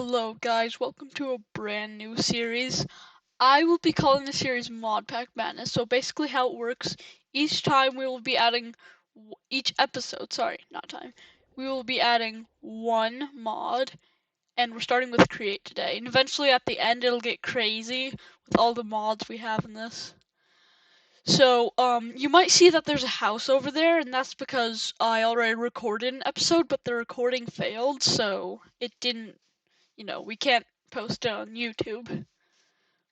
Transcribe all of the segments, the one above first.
Hello guys, welcome to a brand new series. I will be calling the series Modpack Madness. So basically how it works, each time we will be adding, each episode, sorry, not time, we will be adding one mod, and we're starting with create today. And eventually at the end it'll get crazy with all the mods we have in this. So, you might see that there's a house over there, and that's because I already recorded an episode, but the recording failed, so it didn't, we can't post it on YouTube.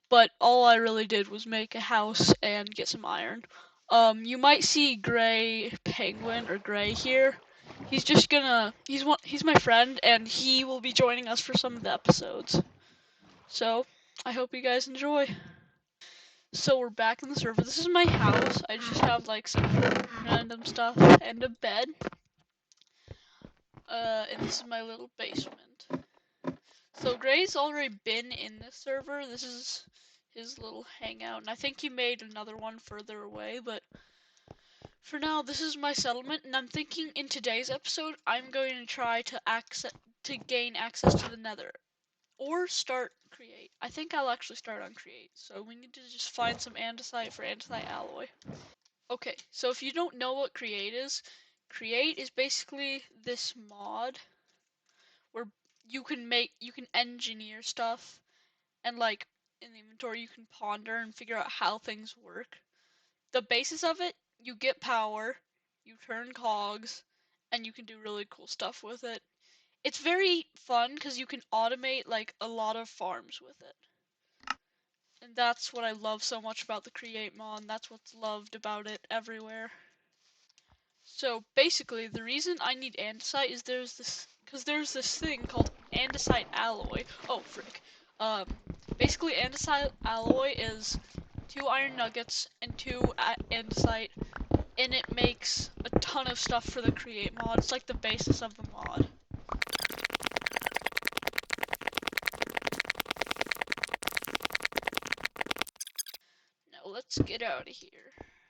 But all I really did was make a house and get some iron. You might see Gray Penguin or Gray here. He's my friend, and he will be joining us for some of the episodes. So, I hope you guys enjoy. So we're back in the server. This is my house. I just have like some random stuff and a bed. And this is my little basement. So Gray's already been in this server. This is his little hangout, and I think he made another one further away, but for now this is my settlement, and I'm thinking in today's episode I'm going to try to gain access to the nether. Or start create. I think I'll actually start on create. So we need to just find some andesite for andesite alloy. Okay, so if you don't know what create is basically this mod where you can engineer stuff, and like in the inventory you can ponder and figure out how things work. The basis of it, you get power, you turn cogs, and you can do really cool stuff with it. It's very fun because you can automate like a lot of farms with it. And that's what I love so much about the create mod. That's what's loved about it everywhere. So basically, the reason I need andesite is there's this thing called andesite alloy. Oh frick. Basically andesite alloy is 2 iron nuggets and 2 andesite, and it makes a ton of stuff for the create mod. It's like the basis of the mod. Now let's get out of here.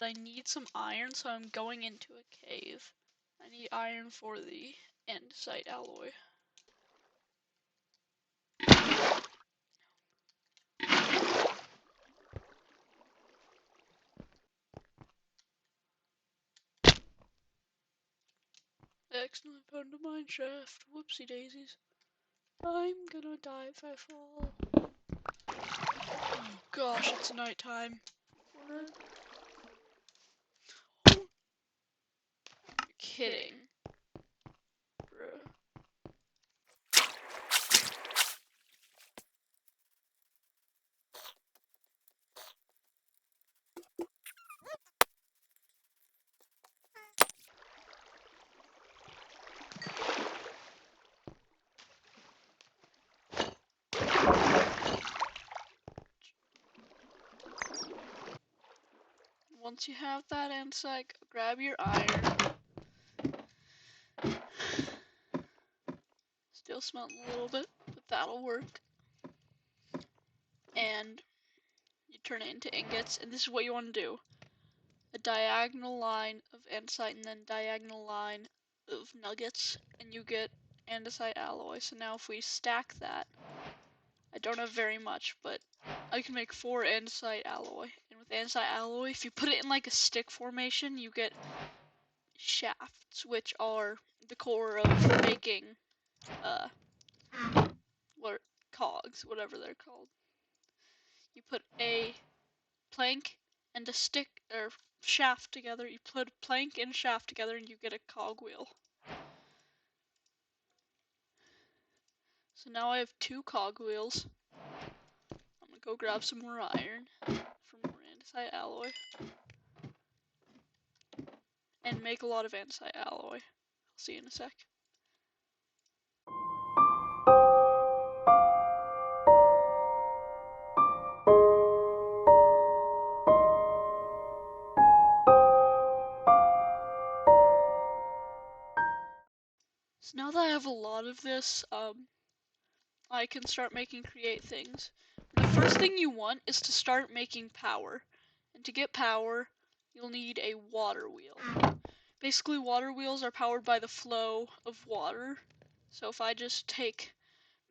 I need some iron, so I'm going into a cave. I need iron for the andesite alloy. Excellent, found a mine shaft. Whoopsie daisies. I'm gonna die if I fall. Oh gosh, it's nighttime. You're kidding. Bruh. Once you have that andesite, grab your iron. Still smelting a little bit, but that'll work. And you turn it into ingots, and this is what you want to do. A diagonal line of andesite and then diagonal line of nuggets, and you get andesite alloy. So now if we stack that, I don't have very much, but I can make 4 andesite alloy. And with andesite alloy, if you put it in like a stick formation, you get shafts, which are the core of making what cogs, whatever they're called. You put a plank and a stick or shaft together. You put a plank and a shaft together, and you get a cogwheel. So now I have 2 cogwheels. I'm gonna go grab some more iron for more andesite alloy, and make a lot of andesite alloy. I'll see you in a sec. So now that I have a lot of this, I can start making create things. The first thing you want is to start making power. And to get power, you'll need a water wheel. Basically, water wheels are powered by the flow of water. So if I just take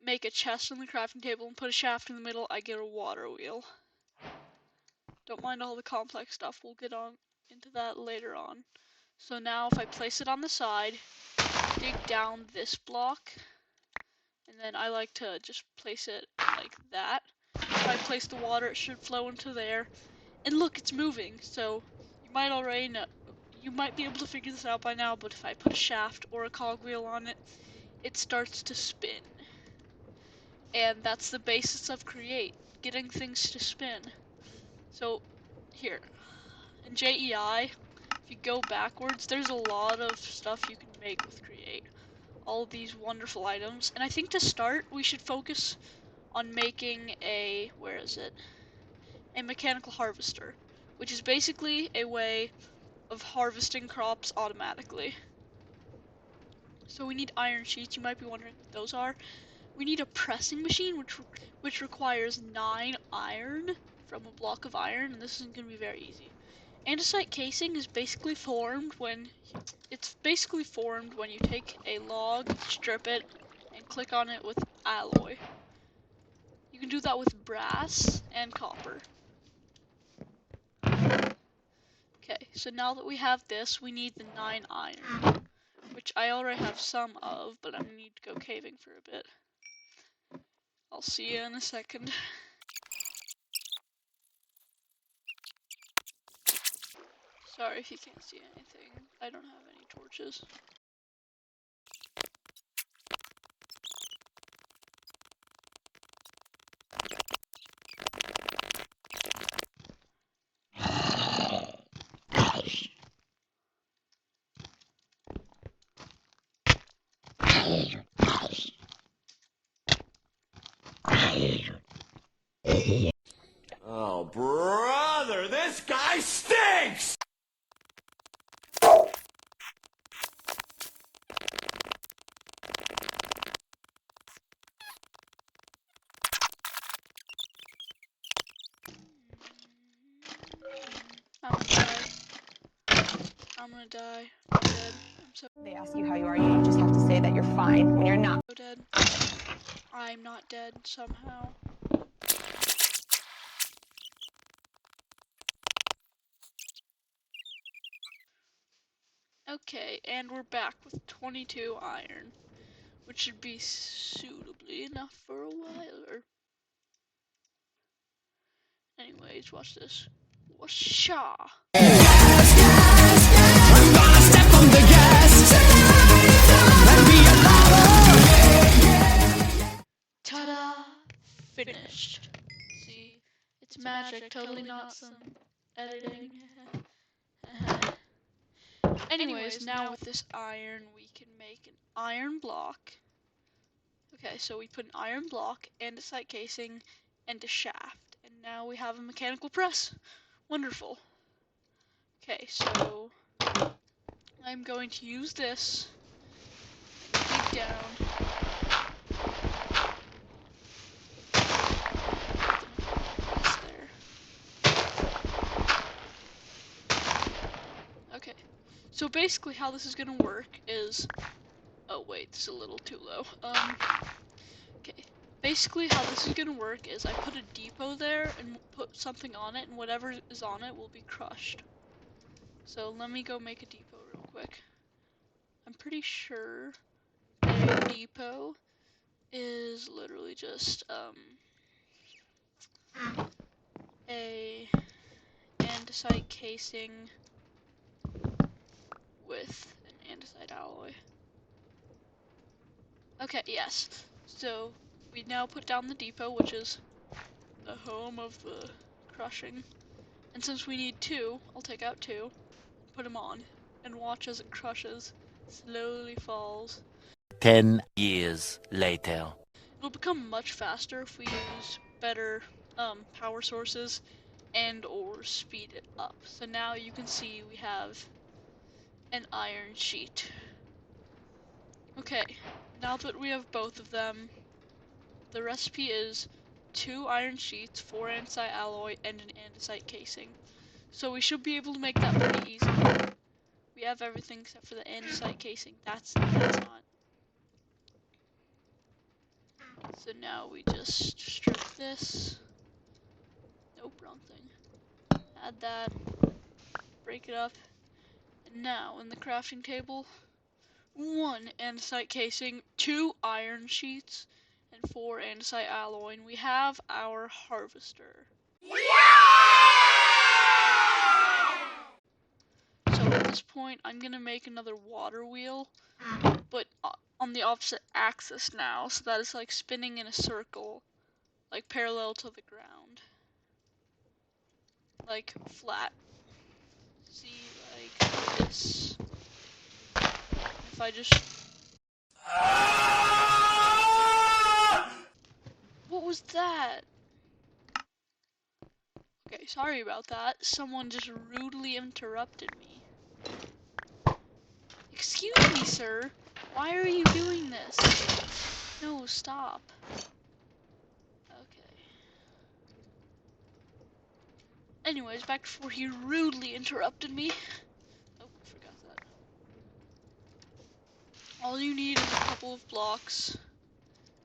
make a chest on the crafting table and put a shaft in the middle, I get a water wheel. Don't mind all the complex stuff, we'll get on into that later on. So now if I place it on the side, dig down this block, and then I like to just place it like that. If I place the water, it should flow into there. And look, it's moving, so you might already know, you might be able to figure this out by now, but if I put a shaft or a cogwheel on it, it starts to spin. And that's the basis of Create, getting things to spin. So, here, in JEI, if you go backwards, there's a lot of stuff you can make with Create. All these wonderful items. And I think to start, we should focus on making a, where is it? A mechanical harvester, which is basically a way of harvesting crops automatically. So we need iron sheets. You might be wondering what those are. We need a pressing machine, which requires 9 iron from a block of iron, and this isn't going to be very easy. Andesite casing is basically formed when you take a log, strip it, and click on it with alloy. You can do that with brass and copper. Okay, so now that we have this, we need the 9 iron, which I already have some of, but I need to go caving for a bit. I'll see you in a second. Sorry if you can't see anything. I don't have any torches. Oh, brother, this guy stinks! I'm gonna die. I'm gonna die. I'm dead. I'm so They ask you how you are, you just have to say that you're fine when you're not. dead. I'm not dead somehow. Okay, and we're back with 22 iron, which should be suitably enough for a while. Anyways, watch this. Washa! Ta-da! Finished. See, it's magic, totally not some editing. Anyways, now with this iron, we can make an iron block. Okay, so we put an iron block, andesite casing, and a shaft. And now we have a mechanical press. Wonderful. Okay, so I'm going to use this and dig down. Press there. Okay, so basically how this is going to work is... Oh wait, it's a little too low. Okay. Basically how this is gonna work is I put a depot there and put something on it, and whatever is on it will be crushed. So let me go make a depot real quick. I'm pretty sure a depot is literally just a andesite casing with an andesite alloy. Okay, yes. So we now put down the depot, which is the home of the crushing. And since we need 2, I'll take out 2, put them on, and watch as it crushes, slowly falls. 10 years later. It'll become much faster if we use better power sources and or speed it up. So now you can see we have an iron sheet. Okay, now that we have both of them, the recipe is 2 iron sheets, 4 andesite alloy, and an andesite casing. So we should be able to make that pretty easy. We have everything except for the andesite casing. That's not So now we just strip this. Nope, wrong thing. Add that, break it up, and now in the crafting table, 1 andesite casing, 2 iron sheets, and 4 andesite alloy, and we have our harvester. So at this point, I'm gonna make another water wheel, but on the opposite axis now, so that it's like spinning in a circle, like parallel to the ground, like flat. See, like this. If I just... What was that? Okay, sorry about that. Someone just rudely interrupted me. Excuse me, sir. Why are you doing this? No, stop. Okay. Anyways, back before he rudely interrupted me. Oh, I forgot that. All you need is a couple of blocks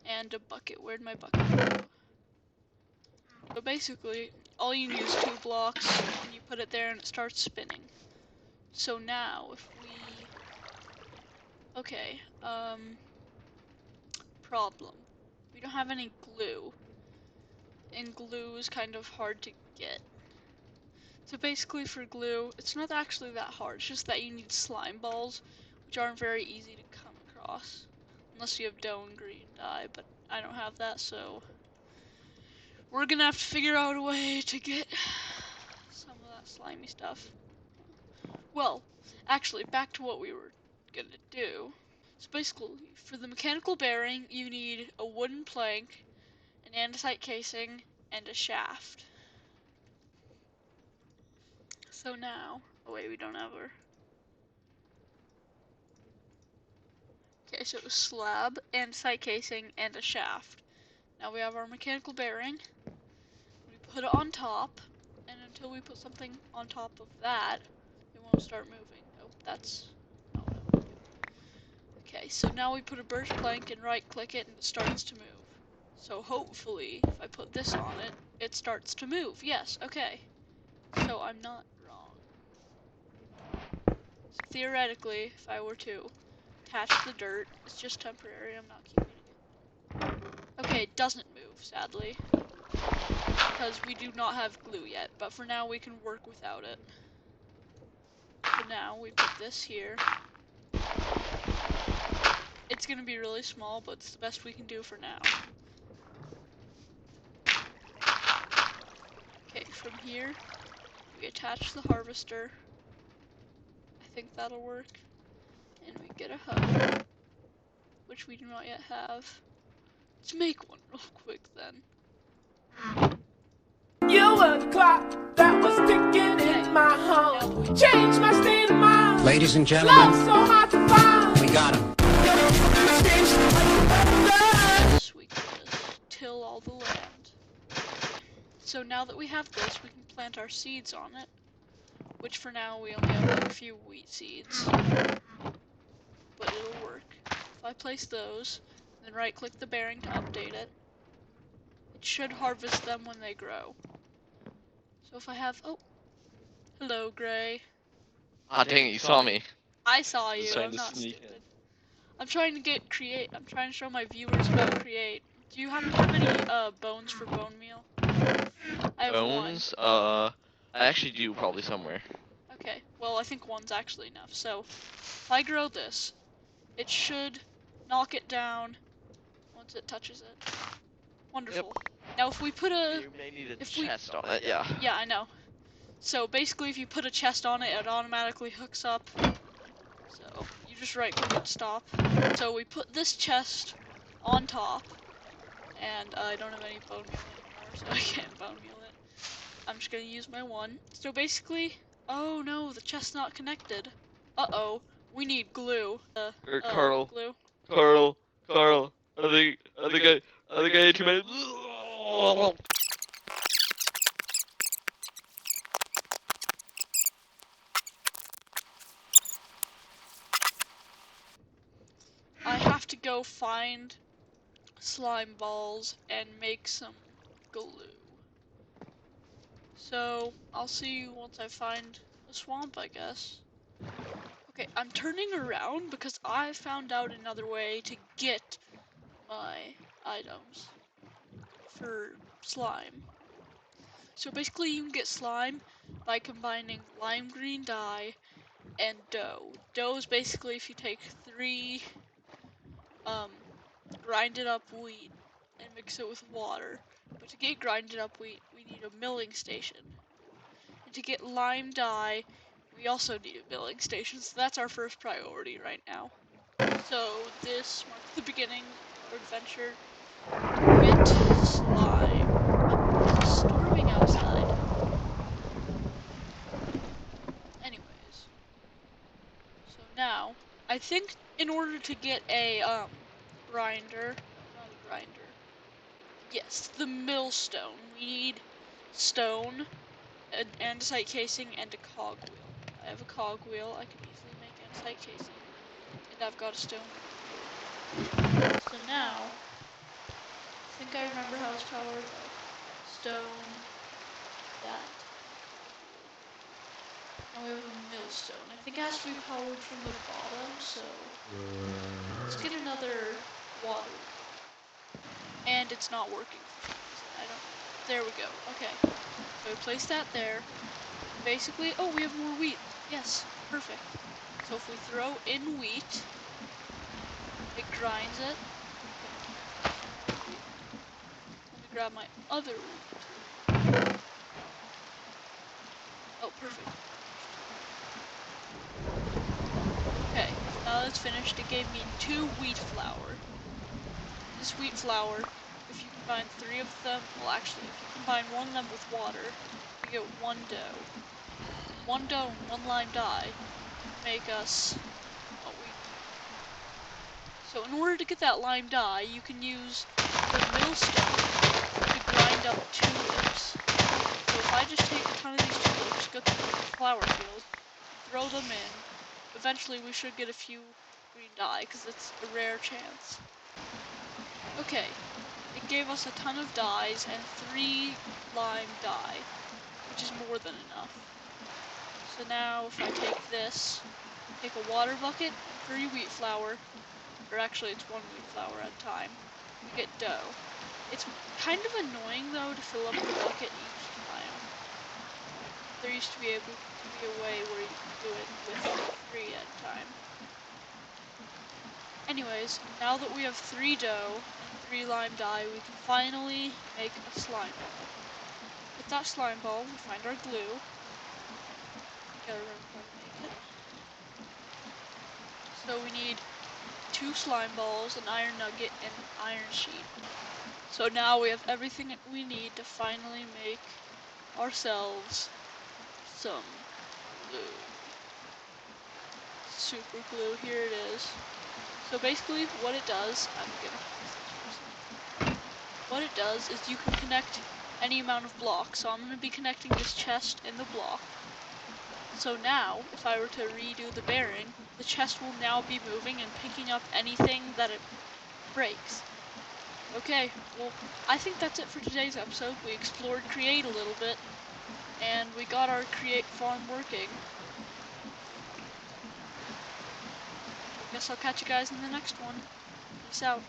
and a bucket. Where'd my bucket go? So basically, all you need is 2 blocks, and you put it there and it starts spinning. So now, if we... Okay, problem. We don't have any glue. And glue is kind of hard to get. So basically for glue, it's not actually that hard, it's just that you need slime balls, which aren't very easy to come across. Unless you have dough and green dye, but I don't have that, so we're gonna have to figure out a way to get some of that slimy stuff. Well, actually, back to what we were gonna do. So basically, for the mechanical bearing, you need a wooden plank, an andesite casing, and a shaft. So now, oh wait, we don't have her. Okay, so a slab, andesite casing, and a shaft. Now we have our mechanical bearing. We put it on top, and until we put something on top of that, it won't start moving. Oh, that's... oh no. Okay, so now we put a birch plank and right-click it, and it starts to move. So hopefully, if I put this on it, it starts to move. Yes, okay. So I'm not wrong. So theoretically, if I were to attach the dirt, it's just temporary, I'm not keeping it. Okay, it doesn't move, sadly. Because we do not have glue yet, but for now we can work without it. So now we put this here. It's gonna be really small, but it's the best we can do for now. Okay, from here, we attach the harvester. I think that'll work. And we get a hoe, which we do not yet have. Let's make one real quick then. You were the clock that was ticking in my home. Changed my state of mind. Ladies and gentlemen, Love so hard to find. we got him. We can just till all the land. So now that we have this, we can plant our seeds on it. Which for now we only have like a few wheat seeds. But it'll work. If I place those, then right click the bearing to update it, it should harvest them when they grow. So if I have, oh, hello Gray. Ah, dang it, you saw me. I saw I was you, trying I'm to not sneak stupid. I'm trying to get create, I'm trying to show my viewers about create. Do you happen to have any bones for bone meal? I have Bones? one. I actually do probably somewhere. Okay, well I think one's actually enough. So if I grow this, it should knock it down once it touches it. Wonderful. Yep. Now if we put a... You may need a if we- chest on it, yeah. Yeah, I know. So basically if you put a chest on it, it automatically hooks up. So you just right click it, stop. So we put this chest on top. And I don't have any bone meal anymore, so I can't bone meal it. I'm just gonna use my one. So basically... Oh no, the chest's not connected. Uh-oh. We need glue. Carl. Glue. Carl. I think I ate too many. I have to go find slime balls and make some glue. So I'll see you once I find a swamp, I guess. Okay, I'm turning around because I found out another way to get my items for slime. So basically you can get slime by combining lime green dye and dough. Dough is basically if you take 3 grinded up wheat and mix it with water. But to get grinded up wheat, we need a milling station. And to get lime dye, we also need a milling station, so that's our first priority right now. So this marks the beginning of our adventure with slime. It's storming outside. Anyways, so now, I think in order to get a grinder, not a grinder, yes, the millstone, we need stone, an andesite casing, and a cogwheel. I have a cogwheel, I can easily make andesite casing, and I've got a stone. So now, I think I remember how it's powered by stone, that. Now we have a millstone. I think it has to be powered from the bottom, so let's get another water. And it's not working for some reason. I don't know. There we go. Okay. So we place that there. Basically, oh, we have more wheat. Yes, perfect. So if we throw in wheat, it grinds it. Let me grab my other wheat. Oh, perfect. Okay, now that's finished. It gave me 2 wheat flour. This wheat flour, if you combine 3 of them, well actually, if you combine 1 of them with water, you get 1 dough. 1 dough and 1 lime dye make us what we need. So in order to get that lime dye, you can use the millstone to grind up tulips. So if I just take a ton of these tulips, go to the flower field, throw them in, eventually we should get a few green dye, because it's a rare chance. Okay, it gave us a ton of dyes and 3 lime dye, which is more than enough. So now if I take this, take a water bucket, 3 wheat flour, or actually it's 1 wheat flour at a time, we get dough. It's kind of annoying though to fill up the bucket each time. There used to be able to be a way where you could do it with 3 at a time. Anyways, now that we have 3 dough and 3 lime dye, we can finally make a slime ball. With that slime ball, we find our glue. Gotta remember how to make it. So we need 2 slime balls, an iron nugget, and an iron sheet. So now we have everything that we need to finally make ourselves some glue. Super glue, here it is. So basically what it does, I'm gonna fix this first. What it does is you can connect any amount of blocks. So I'm gonna be connecting this chest and the block. So now, if I were to redo the bearing, the chest will now be moving and picking up anything that it breaks. Okay, well, I think that's it for today's episode. We explored Create a little bit, and we got our Create farm working. I guess I'll catch you guys in the next one. Peace out.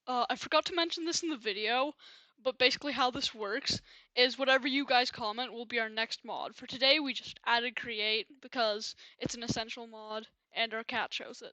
I forgot to mention this in the video, but basically how this works is whatever you guys comment will be our next mod. For today, we just added Create because it's an essential mod, and our cat chose it.